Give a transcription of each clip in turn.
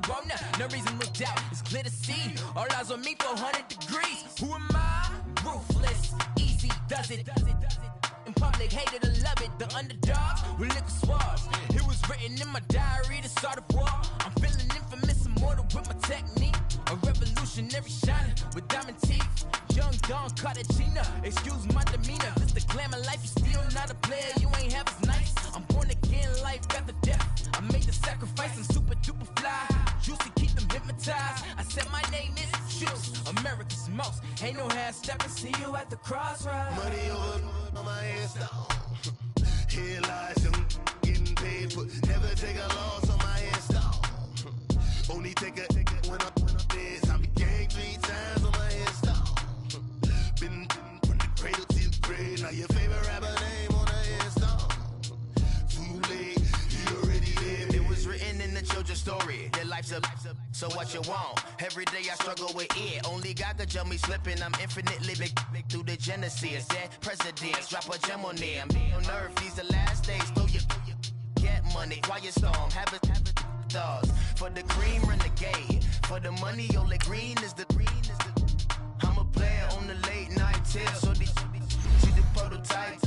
road now. No reason to look doubt, it's clear to see. All eyes on me, 400 degrees. Who am I? Ruthless, easy does it. In public, hated or love it. The underdogs with liquor swabs. It was written in my diary to start a war. I'm feeling infamous, immortal with my technique. A revolutionary shining with diamond teeth. Young Don Cartagena, excuse my demeanor. This the glamour life, you still not a player. You ain't half as nice. I'm born again, life after death. I made the sacrifice, I'm super duper fly. Used to keep them hypnotized. I said my name is Juice, America's most. Ain't no half stepping. See you at the crossroads. Money over on my headstone. Here lies them getting paid, but never take a loss on my headstone. Only take a when I'm dead. I be gang 3 times on my headstone. Been from the cradle to the grave. Now your favorite rapper name on the headstone. Too late, you already dead. It was written in the children's story. Their life's up, so what you want? Every day I struggle with it. Only God could tell me slipping. I'm infinitely big through the genesis. Dead presidents, drop a gem on them. On earth, these the last days. Throw your get money, quiet storm. Have it thoughts. For the cream, renegade. For the money, only green is the. I'm a player on the late night tip. So these see the prototype.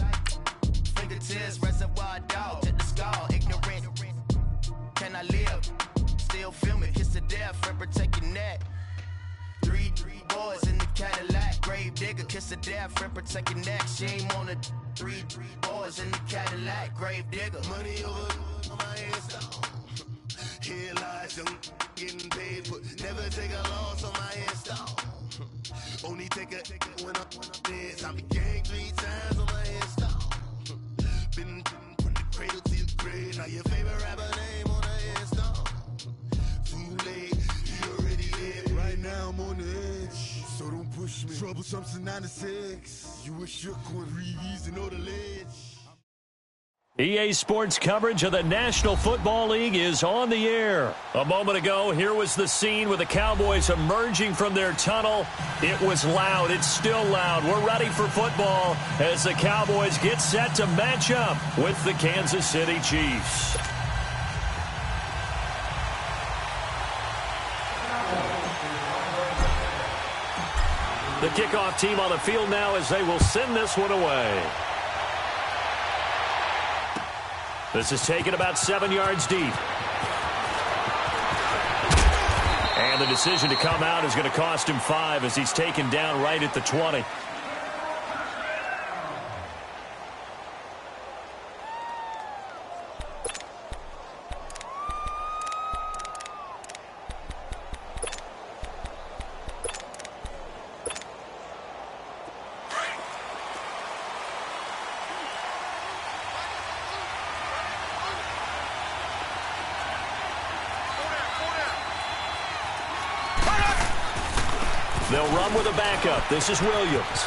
Fingertips, reservoir dog. Check the skull, ignorant. Can I live? Still film it, kiss to death, friend, protect your neck. Three boys in the Cadillac, grave digger, kiss to death, friend, protect your neck. Shame on the three boys in the Cadillac, grave digger. Money over on my headstone. Here lies them getting paid, but never take a loss on my headstone. Only take a when I'm dead. I be gang 3 times on my headstone. Been from the cradle to the grave. Now your favorite rapper name on the headstone. Too late, you already dead. Right now I'm on the edge, so don't push me. Troublesome since 96. You wish you could read and know the ledge. EA Sports coverage of the National Football League is on the air. A moment ago, here was the scene with the Cowboys emerging from their tunnel. It was loud. It's still loud. We're ready for football as the Cowboys get set to match up with the Kansas City Chiefs. The kickoff team on the field now as they will send this one away. This is taken about 7 yards deep. And the decision to come out is going to cost him 5 as he's taken down right at the 20. They'll run with a backup. This is Williams.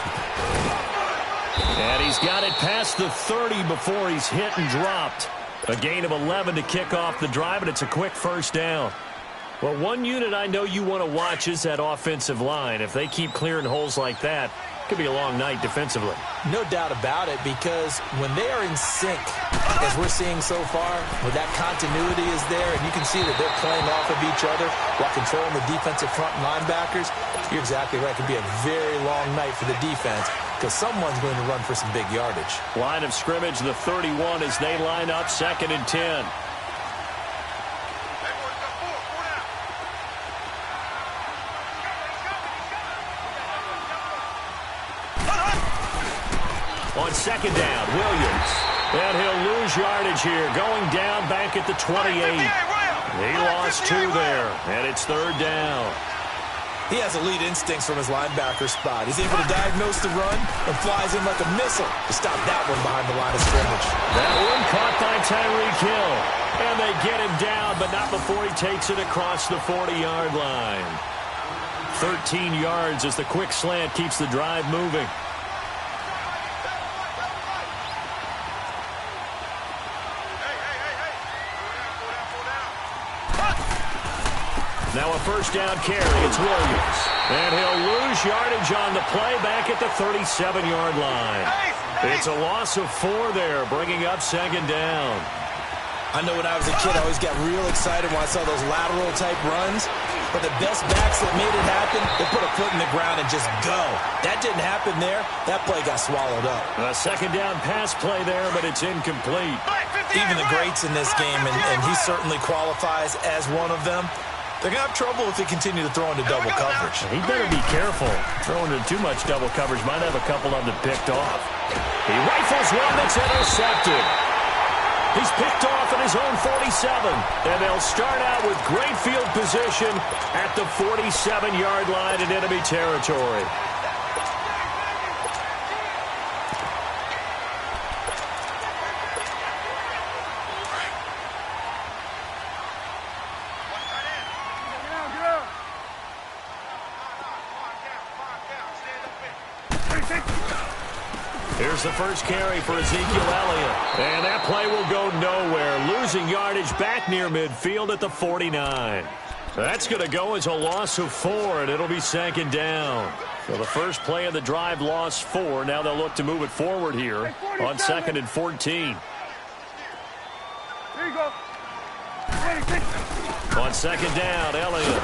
And he's got it past the 30 before he's hit and dropped. A gain of 11 to kick off the drive, and it's a quick first down. Well, one unit I know you want to watch is that offensive line. If they keep clearing holes like that, it could be a long night defensively. No doubt about it, because when they are in sync, as we're seeing so far, where that continuity is there, and you can see that they're playing off of each other while controlling the defensive front linebackers, you're exactly right. It could be a very long night for the defense because someone's going to run for some big yardage. Line of scrimmage, the 31 as they line up 2nd and 10. On 2nd down, Williams. And he'll lose yardage here, going down back at the 28. He lost 2 there, and it's 3rd down. He has elite instincts from his linebacker spot. He's able to diagnose the run and flies in like a missile to stop that one behind the line of scrimmage. That one caught by Tyreek Hill. And they get him down, but not before he takes it across the 40-yard line. 13 yards as the quick slant keeps the drive moving. Now a first down carry. It's Williams. And he'll lose yardage on the play back at the 37-yard line. It's a loss of 4 there, bringing up 2nd down. I know when I was a kid, I always got real excited when I saw those lateral-type runs. But the best backs that made it happen, they put a foot in the ground and just go. That didn't happen there. That play got swallowed up. A second down pass play there, but it's incomplete. Even the greats in this game, and he certainly qualifies as one of them, they're going to have trouble if they continue to throw into double coverage. He better be careful. Throwing into too much double coverage might have a couple of them picked off. He rifles one that's intercepted. He's picked off at his own 47. And they'll start out with great field position at the 47-yard line in enemy territory. Here's the first carry for Ezekiel Elliott. And that play will go nowhere. Losing yardage back near midfield at the 49. That's going to go as a loss of 4, and it'll be second down. So the first play of the drive lost 4. Now they'll look to move it forward here on 2nd and 14. There you go. On second down, Elliott.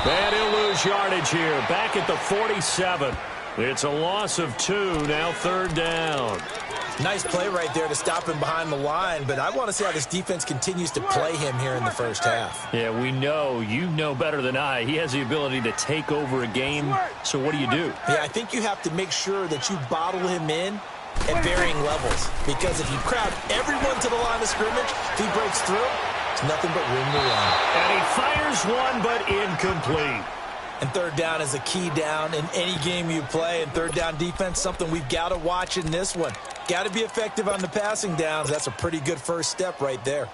And he'll lose yardage here. Back at the 47. It's a loss of 2, now 3rd down. Nice play right there to stop him behind the line, but I want to see how this defense continues to play him here in the first half. Yeah, we know. You know better than I. He has the ability to take over a game, so what do you do? Yeah, I think you have to make sure that you bottle him in at varying levels, because if you crowd everyone to the line of scrimmage, if he breaks through, it's nothing but room to run. And he fires one, but incomplete. And 3rd down is a key down in any game you play. And 3rd down defense, something we've got to watch in this one. Got to be effective on the passing downs. That's a pretty good first step right there.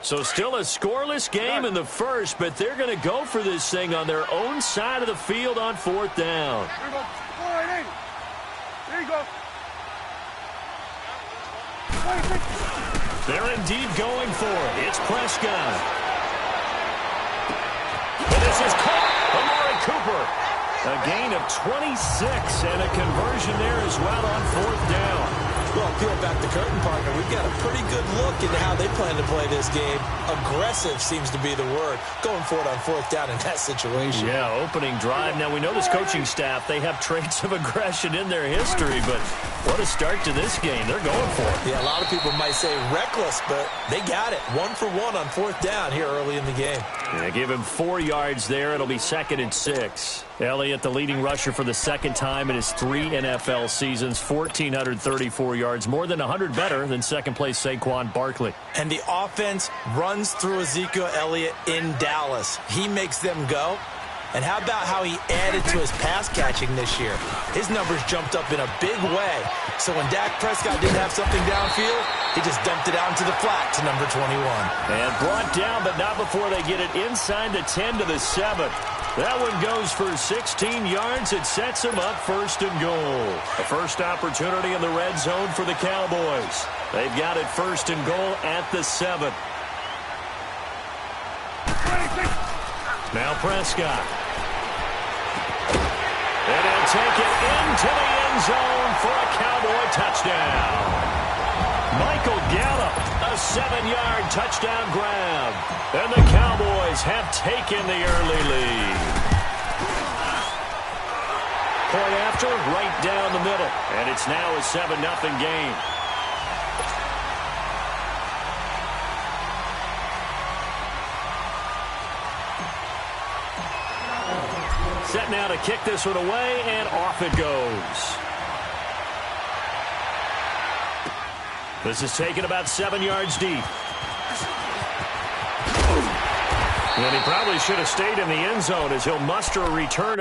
So still a scoreless game in the first, but they're going to go for this thing on their own side of the field on 4th down. There you go. All right, there you go. They're indeed going for it. It's Prescott. And this is caught. Amari Cooper. A gain of 26 and a conversion there as well on 4th down. Well, peel back the curtain, partner. We've got a pretty good look into how they plan to play this game. Aggressive seems to be the word. Going for it on 4th down in that situation. Yeah, opening drive. Now, we know this coaching staff, they have traits of aggression in their history, but what a start to this game. They're going for it. Yeah, a lot of people might say reckless, but they got it. 1 for 1 on 4th down here early in the game. Yeah, give him 4 yards there. It'll be 2nd and 6. Elliott, the leading rusher for the 2nd time in his 3 NFL seasons, 1,434 yards, more than 100 better than second-place Saquon Barkley. And the offense runs through Ezekiel Elliott in Dallas. He makes them go. And how about how he added to his pass catching this year? His numbers jumped up in a big way. So when Dak Prescott didn't have something downfield, he just dumped it out into the flat to number 21. And brought down, but not before they get it inside the 10 to the 7. That one goes for 16 yards. It sets them up 1st and goal. The first opportunity in the red zone for the Cowboys. They've got it 1st and goal at the 7. Now Prescott. And he'll take it into the end zone for a Cowboy touchdown. Michael Gallup, a 7-yard touchdown grab. And the Cowboys have taken the early lead. Point after, right down the middle. And it's now a 7-0 game. Set now to kick this one away, and off it goes. This is taken about 7 yards deep. And he probably should have stayed in the end zone as he'll muster a return.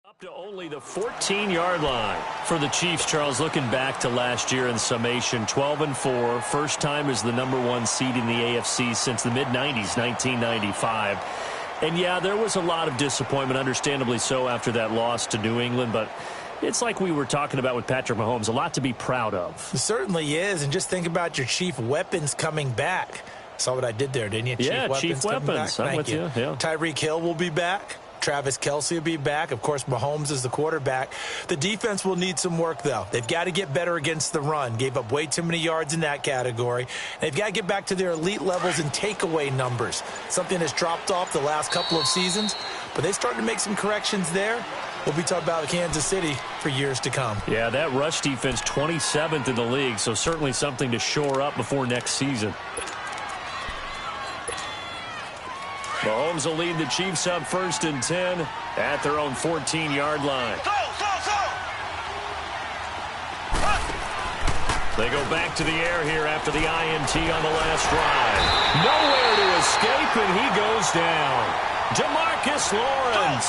Up to only the 14-yard line for the Chiefs, Charles. Looking back to last year in summation, 12-4, first time as the #1 seed in the AFC since the mid-90s, 1995. And yeah, there was a lot of disappointment, understandably so, after that loss to New England, but it's like we were talking about with Patrick Mahomes, a lot to be proud of. It certainly is, and just think about your chief weapons coming back. Saw what I did there, didn't you? Yeah, Chief Weapons. I'm with you. Yeah. Tyreek Hill will be back. Travis Kelce will be back. Of course, Mahomes is the quarterback. The defense will need some work, though. They've got to get better against the run. Gave up way too many yards in that category. They've got to get back to their elite levels in takeaway numbers, something that's dropped off the last couple of seasons. But they started to make some corrections there. We'll be talking about Kansas City for years to come. Yeah, that rush defense, 27th in the league, so certainly something to shore up before next season. Mahomes will lead the Chiefs up 1st and 10 at their own 14-yard line. They go back to the air here after the INT on the last drive. Nowhere to escape, and he goes down. Jamarcus Lawrence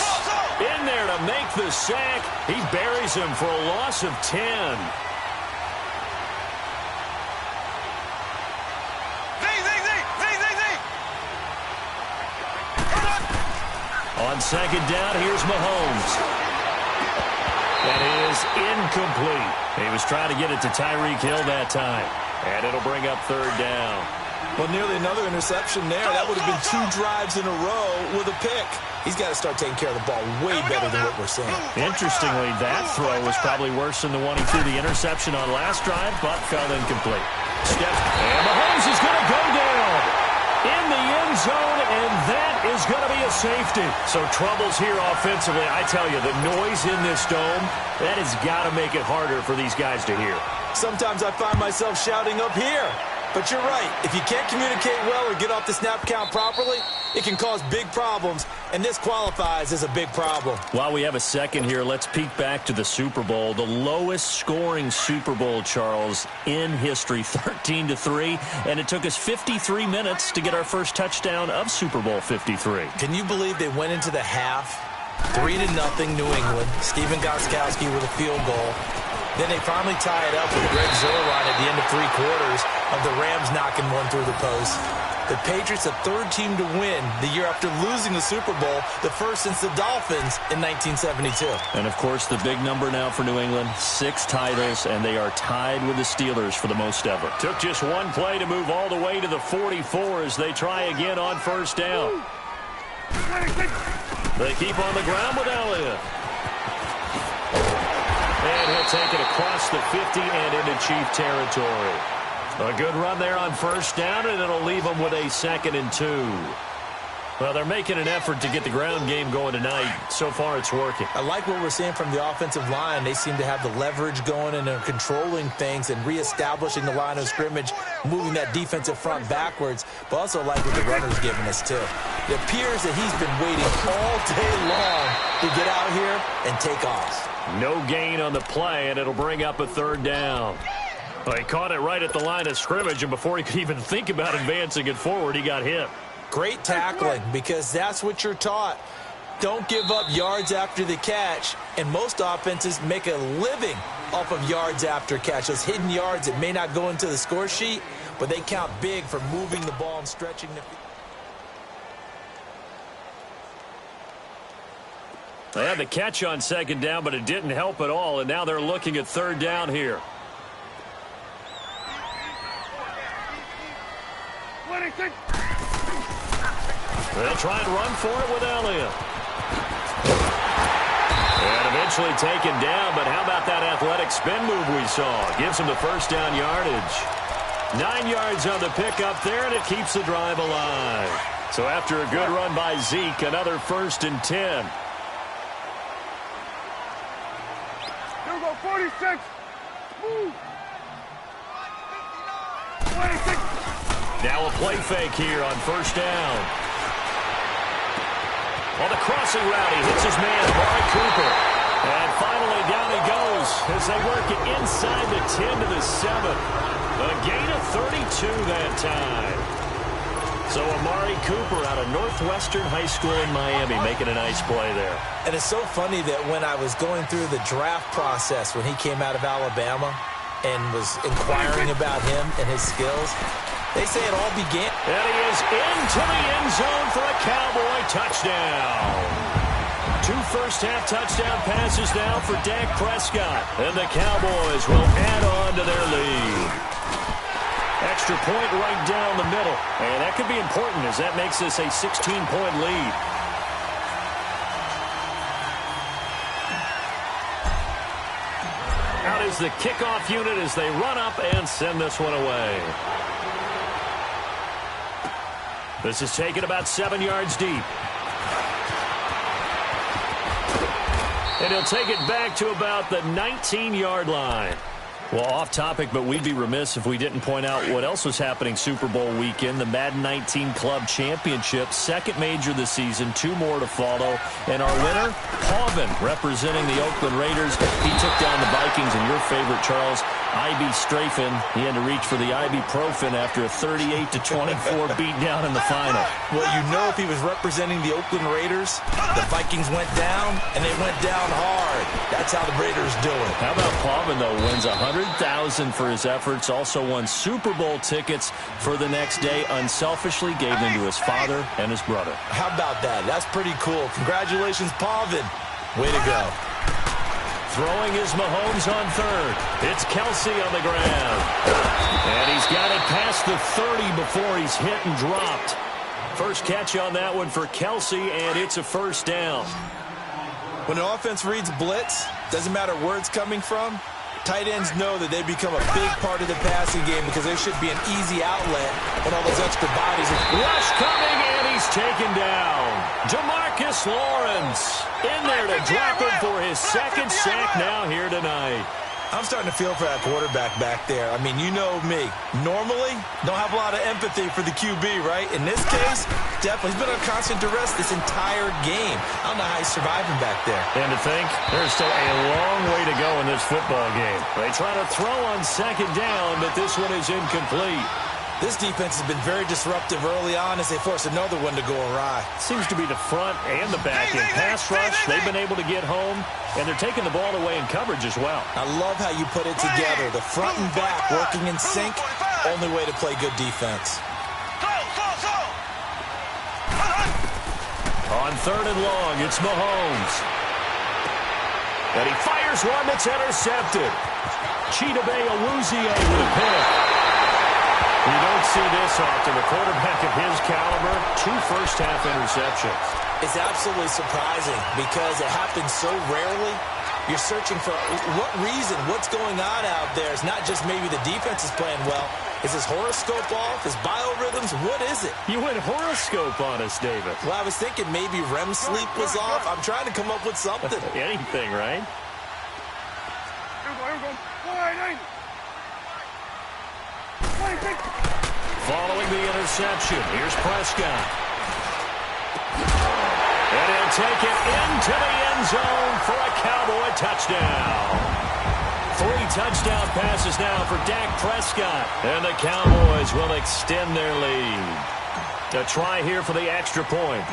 in there to make the sack. He buries him for a loss of 10. On 2nd down, here's Mahomes. That is incomplete. He was trying to get it to Tyreek Hill that time. And it'll bring up 3rd down. Well, nearly another interception there. That would have been 2 drives in a row with a pick. He's got to start taking care of the ball way better than what we're seeing. Interestingly, that throw was probably worse than the one he threw the interception on last drive, but fell incomplete. And Mahomes is going to go down in the end zone, and that is going to be a safety. So troubles here offensively. I tell you, the noise in this dome, that has got to make it harder for these guys to hear. Sometimes I find myself shouting up here. But you're right. If you can't communicate well or get off the snap count properly, it can cause big problems, and this qualifies as a big problem. While we have a second here, let's peek back to the Super Bowl. The lowest scoring Super Bowl, Charles, in history, 13-3, and it took us 53 minutes to get our first touchdown of Super Bowl 53. Can you believe they went into the half, 3-0 New England, Steven Gostkowski with a field goal. Then they finally tie it up with Greg Zuerlein at the end of 3 quarters of the Rams knocking one through the post. The Patriots, the 3rd team to win the year after losing the Super Bowl, the first since the Dolphins in 1972. And, of course, the big number now for New England, 6 titles, and they are tied with the Steelers for the most ever. Took just one play to move all the way to the 44 as they try again on 1st down. They keep on the ground with Elliott. And he'll take it across the 50 and into Chief territory. A good run there on 1st down, and it'll leave them with a 2nd and 2. Well, they're making an effort to get the ground game going tonight. So far, it's working. I like what we're seeing from the offensive line. They seem to have the leverage going, and they're controlling things and reestablishing the line of scrimmage, moving that defensive front backwards, but also like what the runner's giving us, too. It appears that he's been waiting all day long to get out here and take off. No gain on the play, and it'll bring up a 3rd down. Well, he caught it right at the line of scrimmage, and before he could even think about advancing it forward, he got hit. Great tackling, because that's what you're taught. Don't give up yards after the catch, and most offenses make a living off of yards after catch. Those hidden yards that may not go into the score sheet, but they count big for moving the ball and stretching the field. They had the catch on 2nd down, but it didn't help at all, and now they're looking at 3rd down here. They'll try and run for it with Elliott. And eventually taken down, but how about that athletic spin move we saw? Gives him the 1st down yardage. 9 yards on the pickup there, and it keeps the drive alive. So after a good run by Zeke, another 1st and 10. 46. Woo. 26. Now a play fake here on 1st down. On the crossing route, he hits his man, Amari Cooper. And finally down he goes as they work it inside the 10 to the 7. A gain of 32 that time. So Amari Cooper out of Northwestern High School in Miami making a nice play there. And it's so funny that when I was going through the draft process when he came out of Alabama and was inquiring about him and his skills, they say it all began. And he is into the end zone for a Cowboy touchdown. 2 first-half touchdown passes now for Dak Prescott. And the Cowboys will add on to their lead. extra point right down the middle. And that could be important as that makes this a 16-point lead. Out is the kickoff unit as they run up and send this one away. This is taken about 7 yards deep. And he'll take it back to about the 19-yard line. Well, off topic, but we'd be remiss if we didn't point out what else was happening Super Bowl weekend. The Madden 19 Club Championship, second major this season, 2 more to follow. And our winner, Pauvin, representing the Oakland Raiders. He took down the Vikings, and your favorite, Charles, Ibuprofen. He had to reach for the ibuprofen after a 38-24 beatdown in the final. Well, you know if he was representing the Oakland Raiders, the Vikings went down, and they went down hard. That's how the Raiders do it. How about Pauvin, though, wins $100,000 for his efforts, also won Super Bowl tickets for the next day, unselfishly gave them to his father and his brother. How about that? That's pretty cool. Congratulations, Pauvin. Way to go. Throwing is Mahomes on third. It's Kelsey on the ground. And he's got it past the 30 before he's hit and dropped. First catch on that one for Kelsey, and it's a first down. When the offense reads blitz, doesn't matter where it's coming from, tight ends know that they become a big part of the passing game because there should be an easy outlet when all those extra bodies are... Rush coming, and he's taken down. DeMarcus Lawrence in there to drop him for his second sack now here tonight. I'm starting to feel for that quarterback back there. I mean, you know me. Normally, don't have a lot of empathy for the QB, right? In this case, definitely. He's been under constant duress this entire game. I don't know how he's surviving back there. And to think, there's still a long way to go in this football game. They try to throw on second down, but this one is incomplete. This defense has been very disruptive early on as they force another one to go awry. Seems to be the front and the back in pass rush. They've been able to get home, and they're taking the ball away in coverage as well. I love how you put it together. The front and back working in sync. Only way to play good defense. On third and long, it's Mahomes. And he fires one that's intercepted. Chidobe Awuzie with a pick. You don't see this often. A quarterback of his caliber, 2 first-half interceptions. It's absolutely surprising because it happens so rarely. You're searching for what reason, what's going on out there. It's not just maybe the defense is playing well. Is his horoscope off? His biorhythms? What is it? You went horoscope on us, David. Well, I was thinking maybe REM sleep was off. I'm trying to come up with something. Anything, right? Following the interception, here's Prescott. And he'll take it into the end zone for a Cowboy touchdown. 3 touchdown passes now for Dak Prescott. And the Cowboys will extend their lead. A try here for the extra point.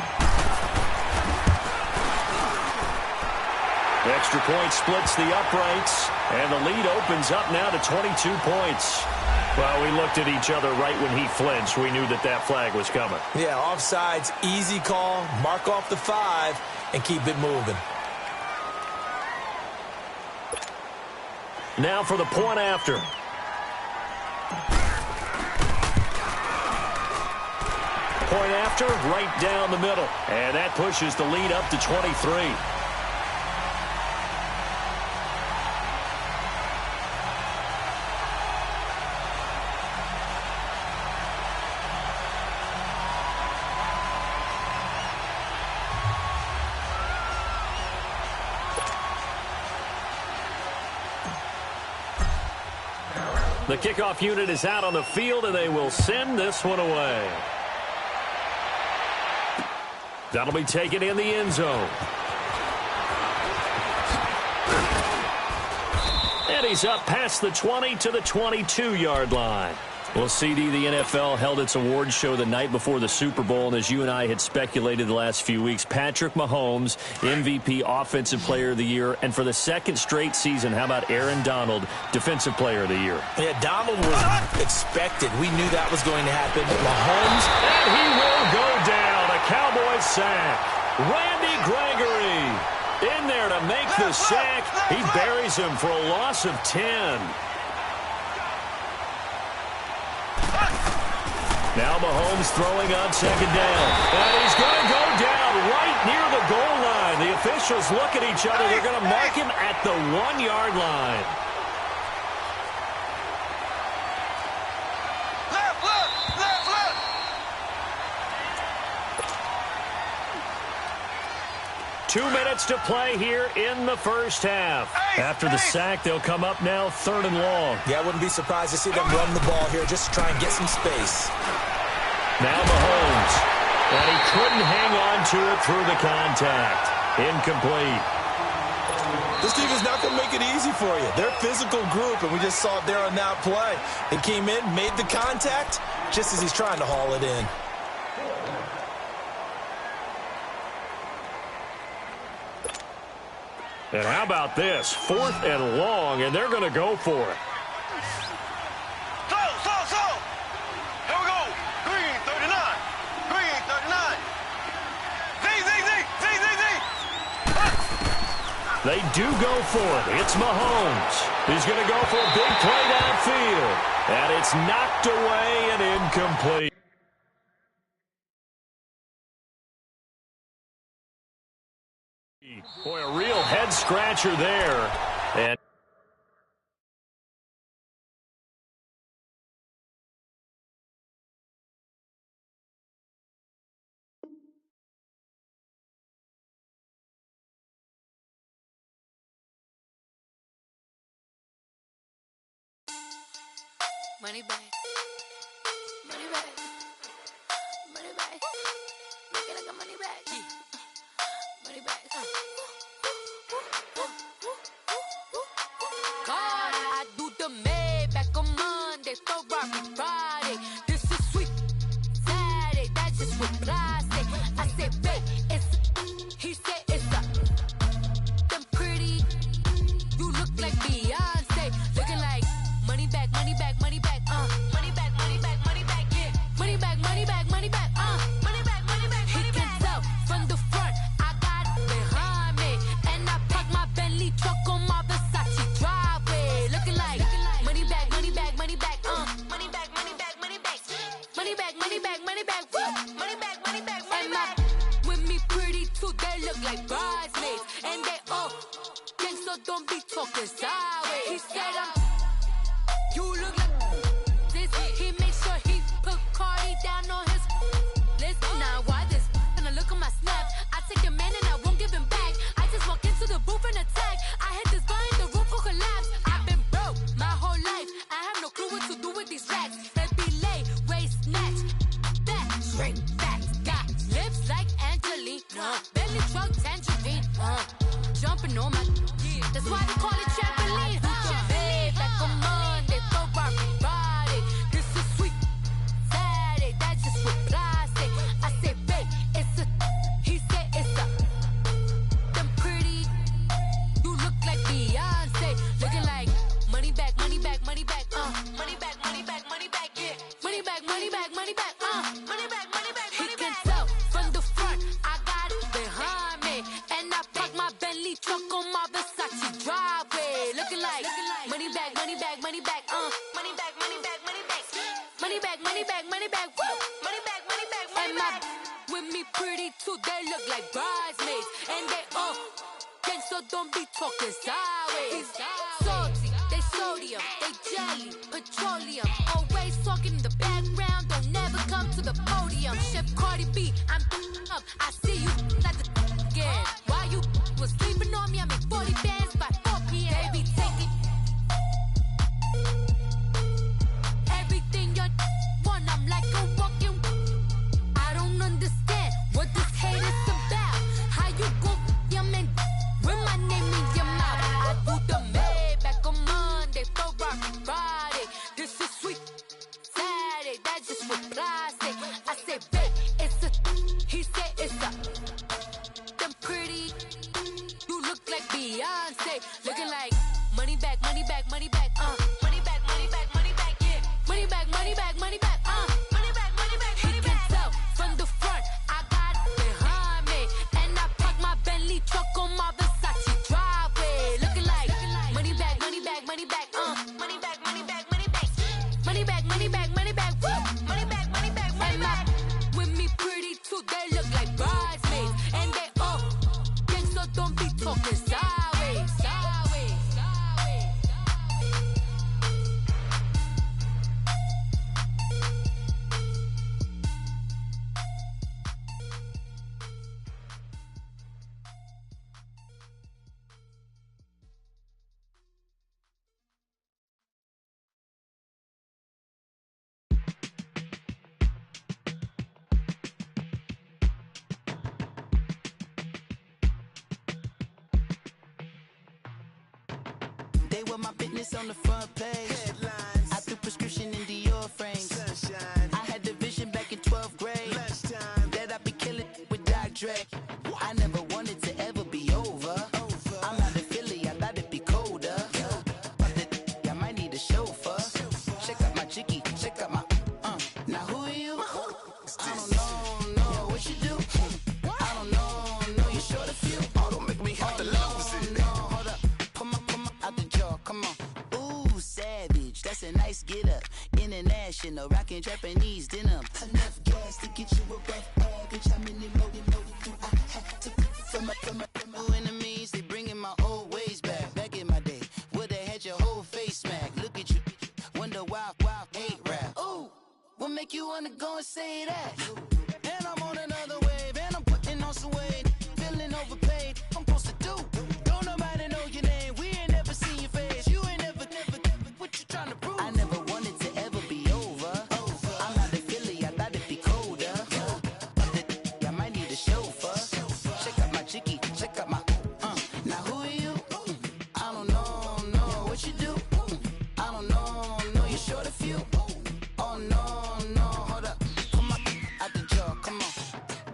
The extra point splits the uprights, and the lead opens up now to 22 points. Well, we looked at each other right when he flinched. We knew that that flag was coming. Yeah, offsides, easy call, mark off the 5, and keep it moving. Now for the point after. Point after, right down the middle. And that pushes the lead up to 23. The kickoff unit is out on the field, and they will send this one away. That'll be taken in the end zone. And he's up past the 20 to the 22-yard line. Well, CD, the NFL held its awards show the night before the Super Bowl, and as you and I had speculated the last few weeks, Patrick Mahomes, MVP, Offensive Player of the Year, and for the second straight season, how about Aaron Donald, Defensive Player of the Year? Yeah, Donald was expected. We knew that was going to happen. Mahomes, and he will go down. A Cowboys sack. Randy Gregory in there to make the sack. He buries him for a loss of 10. Now Mahomes throwing on second down. And he's going to go down right near the goal line. The officials look at each other. They're going to mark him at the 1-yard line. Left. 2 minutes to play here in the first half. After the sack, they'll come up now 3rd and long. Yeah, I wouldn't be surprised to see them run the ball here just to try and get some space. Now Mahomes. And he couldn't hang on to it through the contact. Incomplete. This team is not going to make it easy for you. They're a physical group, and we just saw it there on that play. They came in, made the contact, just as he's trying to haul it in. And how about this? 4th and long, and they're going to go for it. Slow. Here we go. Green 39. Z. They do go for it. It's Mahomes. He's going to go for a big play downfield. And it's knocked away and incomplete. Boy, a real head-scratcher there. And money back. Make it like a money back. Money back. God, I do the Maybach on Monday, Ferrari Friday. This is sweet Saturday, that's just what I say. I said, babe, it's, he said it's a, them pretty, you look like Beyonce, looking like money back, money back, money back, money back, money back, money back, yeah, money back, money back, money back, money back, money back, he can tell from the front, I got it behind me, and I park my Bentley truck on my Versace driveway, looking like money back, money back, money back, money back, money back, money back, money back, money back, money back, money back, money back, money back, with me pretty too, they look like bridesmaids, and they all gang, so don't be talking sideways. He said you look like this. He make sure he put Cardi down on his list. Now why this? And I look at my snap. I take a man and I won't give him back. I just walk into the booth and attack. I hit this guy in the roof will collapse. I've been broke my whole life. I have no clue what to do with these racks. That be late, waist snatch, back, straight back. Got lips like Angelina, belly truck tangerine, jumping on my. That's why they call it trampoline. Babe, back on Monday, Ferrari Friday. This is sweet Saturday, that's just what I say. I say, babe, it's a, he said it's a, them pretty, you look like Beyonce, looking like money back, money back, money back, money back, money back, money back, yeah, money back, money back, money back, money back, money back, money back. He can tell from the front, I got it behind me, and I park my Bentley truck on my Versace driveway, looking like money back, money back, money back, money back, money back, money back, money back, money back, money back, money back, money back, money back. With me pretty too, they look like bridesmaids, and they all gang, so don't be talking sideways. Salty, they sodium, they jelly, petroleum, always talking in the background, don't never come to the podium. Chef Cardi B, I'm up, I see you at the again. While you was sleeping on me, I make 40 bands by 4 p.m. Baby, take it. Everything you want, I'm like a walking. I don't understand what this hate is about. How you go, your man, with my name in your mouth. I do the Maybach on Monday, Ferrari Friday. This is sweet Saturday, that's just what I say. I say, babe, it's a, he said it's a, them pretty, you look sideways, sideways, sideways. They were my business on the front page. Headlines. I threw prescription in Dior frames. Sunshine. I had the vision back in 12th grade. Lunchtime. That I'd be killing with Dr. Dre. I never wanted to ever be over. I'm out of Philly, I thought it'd be colder. I might need a chauffeur. Check out my chicky, check out my Now who are you? I don't know what you do. I don't know you short a few. Oh, don't make me have to lose it. No, hold up. Come on, out the jaw, come on. Ooh, savage, that's a nice get up. International, rockin' Japanese denim. Enough gas to get you above average. How many loaded do I have to from my enemies? They bringing my old ways back. Back in my day, would've had your whole face smacked. Look at you, wonder why hate rap. Ooh, what make you wanna go and say that? And I'm on another wave, and I'm putting on some weight. Feeling overpaid, I'm supposed to do. Don't nobody know your name, we ain't never seen your face. You ain't never, what you trying to prove? I never wanted to ever be over. I'm out of Philly, I thought it'd be colder. I might need a chauffeur. Check out my chicky, check out my Now who are you? I don't know what you do. I don't know you're short a few. Oh no, hold up. Come on, out the jaw, come on.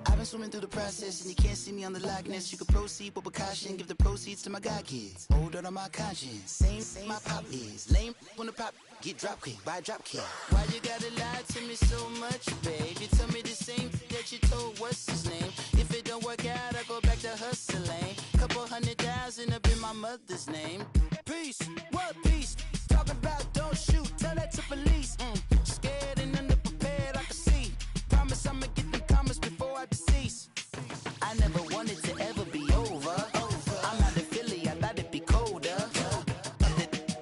I've been swimming through the process and you can't see me on the Loch Ness. You can proceed with precaution, give the proceeds to my god kids. Older on my conscience, same my pop is. Lame when the pop get drop kick by drop kick. Why you gotta lie to me so much, babe? You tell me the same that you told what's his name. If it don't work out, I go back to hustling. Couple 100,000 up in my mother's name. Peace, what peace? Talk about don't shoot, tell that to police. Scared and underprepared, I can see. Promise I'ma get them comments before I decease. I never wanted to ever be over. I'm out of Philly, I thought it'd be colder.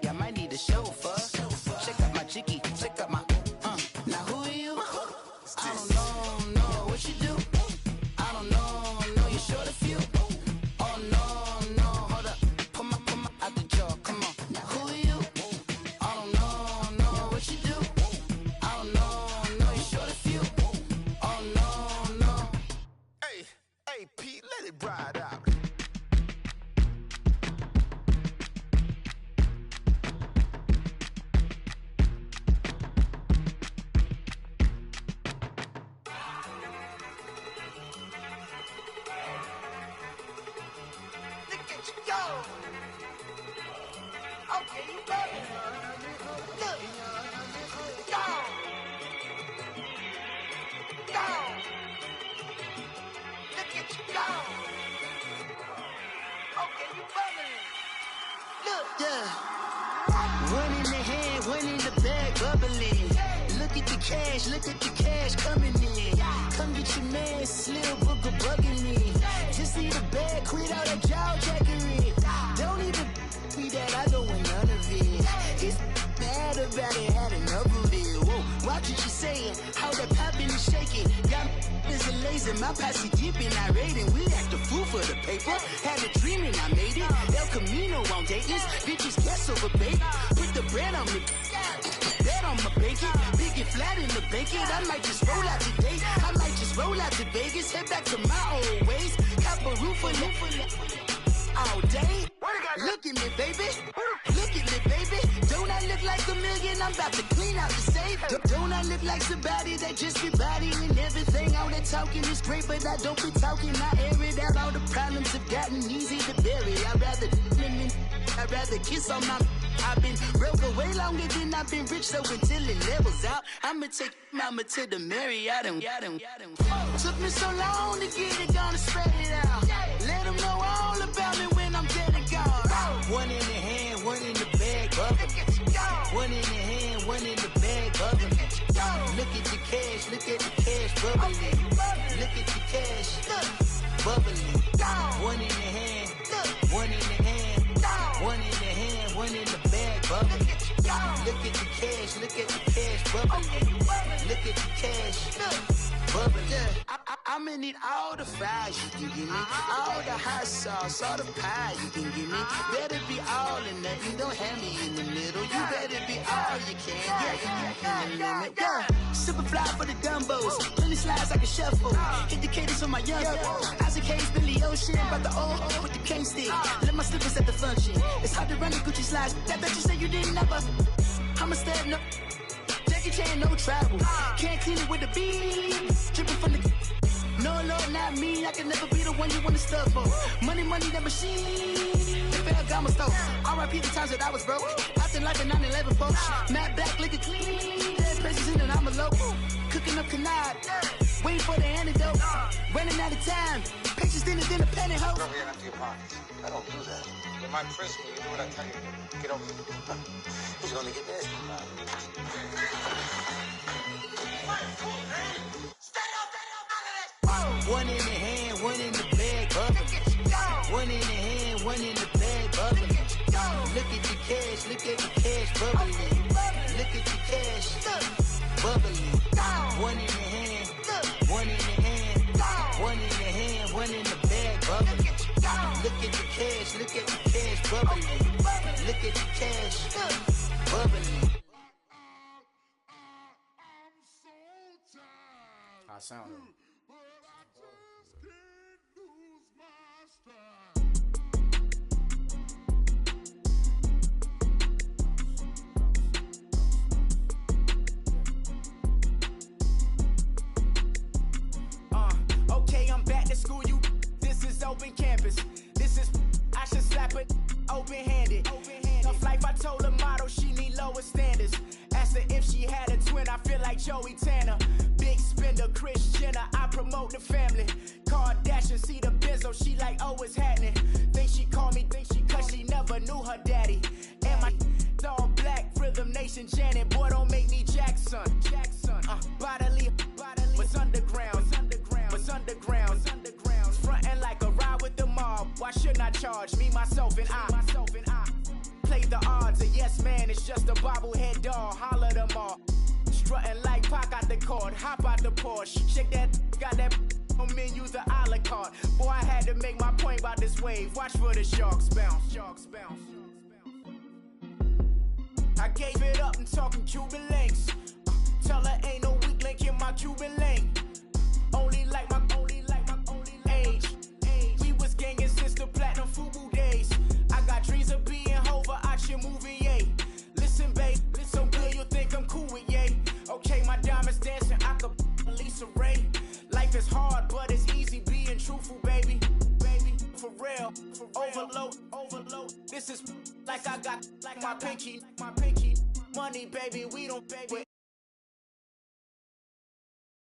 I might need a chauffeur. Check out my chicky, check out my Now who are you? I don't know what you do. I don't know you're short a few. Oh no, hold up. Come on, out the jaw, come on. Now who are you? I don't know what you do. I don't know you're short a few. Oh no. Hey, Pete, let it ride out. Look at you go. Okay, you got it. Look. Go. Look at you go. Okay, you bubbling. Look. Yeah. One in the hand, one in the bag, bubbling. Look at the cash coming in. Come get your man, Slim Booker bugging me. Just need a bag, quit all that jaw jackery. Don't even be that, I don't want none of it. It's bad about it, had enough of it. Whoa, watch what you saying, how that poppin' and shaking. Got is a laser, my posse deep and I raiding. We act a fool for the paper, had a dream and I made it. El Camino on Dayton's, bitches guess over bait. Put the bread on me, bet on my bacon. Big and flat in the bacon, I might just roll out today. I might just roll out to Vegas, head back to my old ways. Cop a roof for all day. Look at me, baby. Look at me, baby. Don't I look like a million? I'm about to clean out the safe. Don't I look like somebody that just be bodying everything? All that talking is great, but I don't be talking. I air it out. All the problems have gotten easy to bury. I'd rather kiss on my. I've been broke way longer than I've been rich, so until it levels out, I'ma take mama to the Marriott and took me so long to get it, gonna spread it out. Let them know all about me when I'm dead and gone. One in the hand, one in the bag, bubbling. One in the hand, one in the bag, bubbling. Look at the cash, bubbling. Look at the cash, bubbling. One in the hand, one in Look at the cash bubbling. Look at the cash bubbling. I'ma need all the fries you can give me, all the hot sauce, all the pie you can give me. Better be all or nothing, don't have me in the middle. You better be all you can, yeah. Super fly for the Dumbos, plenty slides like a shuffle. Hit the cadence on my young Isaac Hayes, Billy Ocean, about the old with the cane stick. Let my slippers at the function. It's hard to run the Gucci slides. That bet you say you didn't never. I'm a stud, no Jackie Chan, no travel. Can't clean it with the beat. Dripping from the. No, Lord, not me. I can never be the one you wanna stuff for. Money, that machine. If I got my stuff. R.I.P. the times that I was broke. Out in life in 9/11, folks. Matte black, liquor clean. Dead presses in and I'm a local. Cooking up canard. Waiting for the antidote. Running out of time. Patience thinner than a penny hoe. Over here empty your pockets. I don't do that. In my prison, you do what I tell you. Get over here. Who's gonna get this? One in the hand, one in the bag, bubbling. One in the hand, one in the bag, bubbling. Look at the cash, bubbling. Look at the cash, bubbling. One in the hand, one in the hand, one in the hand, one in the bag, bubbling. Look at the cash, bubbling. Look at the cash, bubbling. I sound it. Okay, I'm back to school, you. This is open campus. This is, I should slap it open-handed. Tough life, I told her motto, she need lower standards. Asked her if she had a twin, I feel like Joey Tanner. Big spender, Kris Jenner, I promote the family. Kardashian, see the benzo, she like, oh, it's happening. Think she called me, cause she never knew her daddy. And my all black, Rhythm Nation, Janet, boy, don't make me Jackson. Bodily, what's underground, what's underground. Frontin' like a ride with the mob. Why shouldn't I charge me, myself, and I? Play the odds, a yes man, it's just a bobblehead doll. Holler them all. Strutting like Pac out the court, hop out the Porsche. Shake that, got that on menu, the a la carte. Boy, I had to make my point about this wave. Watch for the sharks bounce. I gave it up and talking Cuban links. Tell her ain't no weak link in my Cuban link. Only like my age. We was gangin' since the platinum FUBU days. I got dreams of being Hova out your movie, yay. Listen, babe, listen good, you think I'm cool with yay. Okay, my diamonds dancing, I could Lisa Ray. Life is hard, but it's easy being truthful, baby. For real, overload. This is like I got like my pinky. Money, baby, we don't pay with